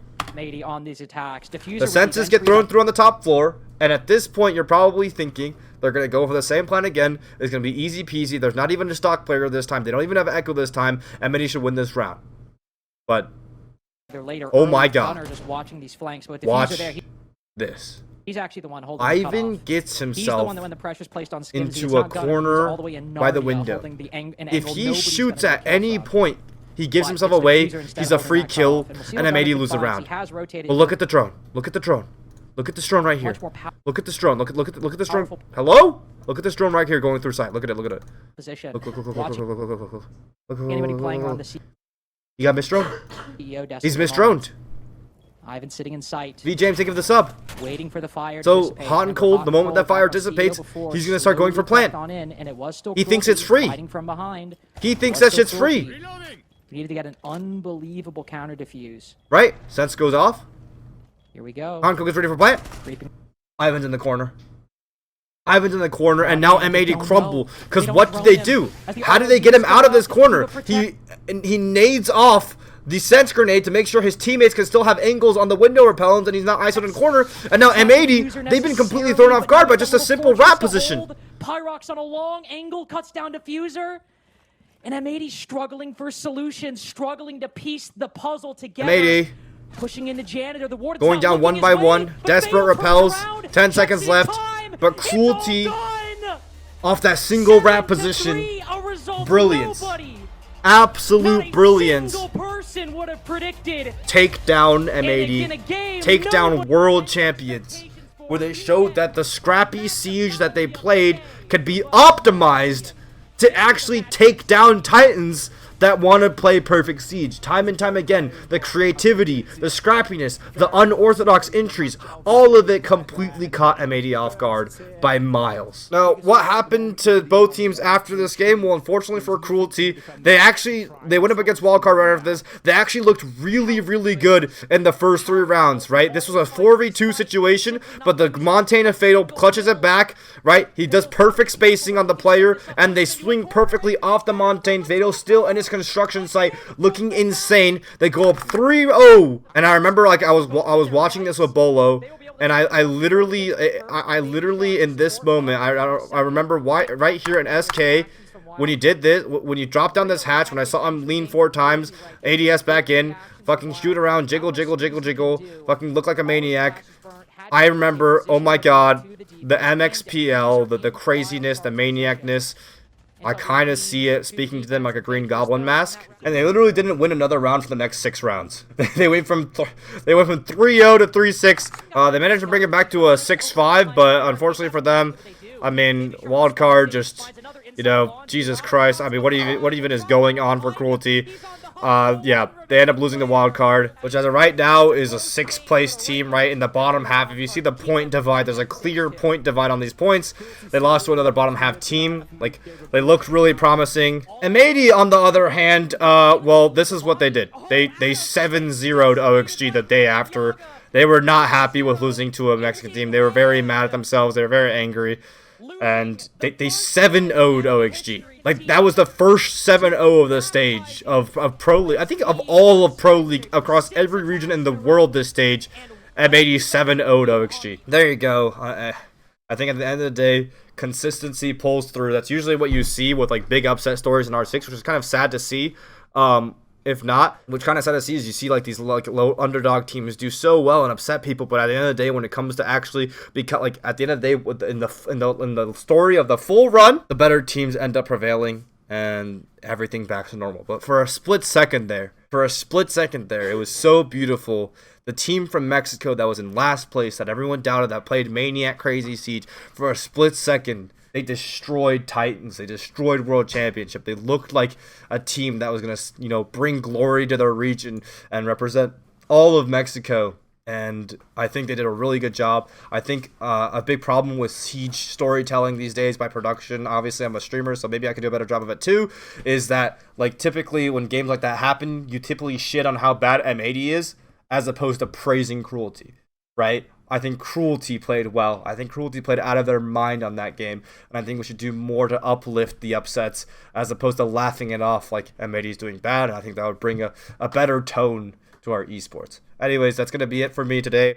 On these attacks. The senses get thrown through on the top floor, and at this point, you're probably thinking they're gonna go for the same plan again. It's gonna be easy peasy. There's not even a stock player this time. They don't even have Echo this time, and many should win this round. But oh my god, Gunner just watching these flanks. But watch there, this. He's actually the one holding Ivan gets himself when the pressure's placed on Skimsy, into a corner by the window. If he shoots at any point, he gives himself away. He's a free kill, and M80 loses the round. But look at the drone. Look at the drone. Look at this drone right here. Look at this drone. Look at this drone. Hello? Look at this drone right here going through sight. Look at it. Look at it. Position. Look. Anybody playing on the He got misdroned. He's misdroned. Ivan sitting in sight. V James, think of the sub. Waiting for the fire. So hot and cold. The moment that fire dissipates, he's gonna start going for plant. He thinks it's free. He thinks that shit's free. We needed to get an unbelievable counter defuse. Right? Sense goes off. Here we go. Hanko gets ready for plant. Ivan's in the corner. Ivan's in the corner, and now M80 crumble. Because what did they do? How did they get him out of this corner? He nades off the sense grenade to make sure his teammates can still have angles on the window repellents, and he's not isolated in the corner. And now M80, they've been completely thrown off guard by just a simple wrap position. Pyrox on a long angle cuts down Diffuser. And M80 struggling for solutions, struggling to piece the puzzle together. M80 pushing in the janitor, the ward going down one by one. Desperate repels. 10 seconds left. But Cruelty off that single wrap position. Brilliance. Absolute brilliance. Take down M80. Take down world champions. Where they showed that the scrappy siege that they played could be optimized to actually take down Titans that want to play perfect siege. Time and time again, the creativity, the scrappiness, the unorthodox entries, all of it completely caught M80 off guard by miles. Now, what happened to both teams after this game? Well, unfortunately for Cruelty, they went up against Wildcard right after this. They actually looked really, really good in the first 3 rounds, right? This was a 4v2 situation, but the Montana Fatal clutches it back, right? He does perfect spacing on the player, and they swing perfectly off the Montana Fatal, still in his construction site, looking insane. They go up 3-0, and I remember, like, I was watching this with Bolo, and I literally in this moment, I remember right here in SK, when he did this, when you dropped down this hatch, when I saw him lean 4 times, ADS back in, fucking shoot around, jiggle, fucking look like a maniac. I remember, oh my god, the MXPL, the craziness, the maniacness. I kind of see it speaking to them like a Green Goblin mask, and they literally didn't win another round for the next 6 rounds. They went from 3-0 to 3-6. They managed to bring it back to a 6-5, but unfortunately for them, I mean, Wildcard just, you know, Jesus Christ. I mean, what even is going on for Cruelty? Yeah, they end up losing the wild card, which as of right now is a 6th place team right in the bottom half. If you see the point divide, there's a clear point divide on these points. They lost to another bottom half team. Like, they looked really promising. And maybe on the other hand, well, this is what they did. They 7-0'd OXG the day after. They were not happy with losing to a Mexican team. They were very mad at themselves. They were very angry. and they 7-0'd OXG. Like, that was the first 7-0 of the stage of Pro League. I think of all of Pro League across every region in the world this stage, M80 7-0'd OXG. There you go. I think at the end of the day, consistency pulls through. That's usually what you see with like big upset stories in R6, which is kind of sad to see. If not, which kind of sad to see is you see like these like low underdog teams do so well and upset people, but at the end of the day, when it comes to actually become like at the end of the day, in the story of the full run, the better teams end up prevailing and everything back to normal. But for a split second there, it was so beautiful. The team from Mexico that was in last place, that everyone doubted, that played Maniac Crazy Siege, for a split second, they destroyed Titans. They destroyed World Championship. They looked like a team that was going to, bring glory to their region and represent all of Mexico. And I think they did a really good job. I think a big problem with Siege storytelling these days by production, obviously I'm a streamer, so maybe I can do a better job of it too, is that like typically when games like that happen, you typically shit on how bad M80 is as opposed to praising Cruelty, right? I think Cruelty played well. I think Cruelty played out of their mind on that game. And I think we should do more to uplift the upsets as opposed to laughing it off like M80 is doing bad. And I think that would bring a better tone to our esports. Anyways, that's going to be it for me today.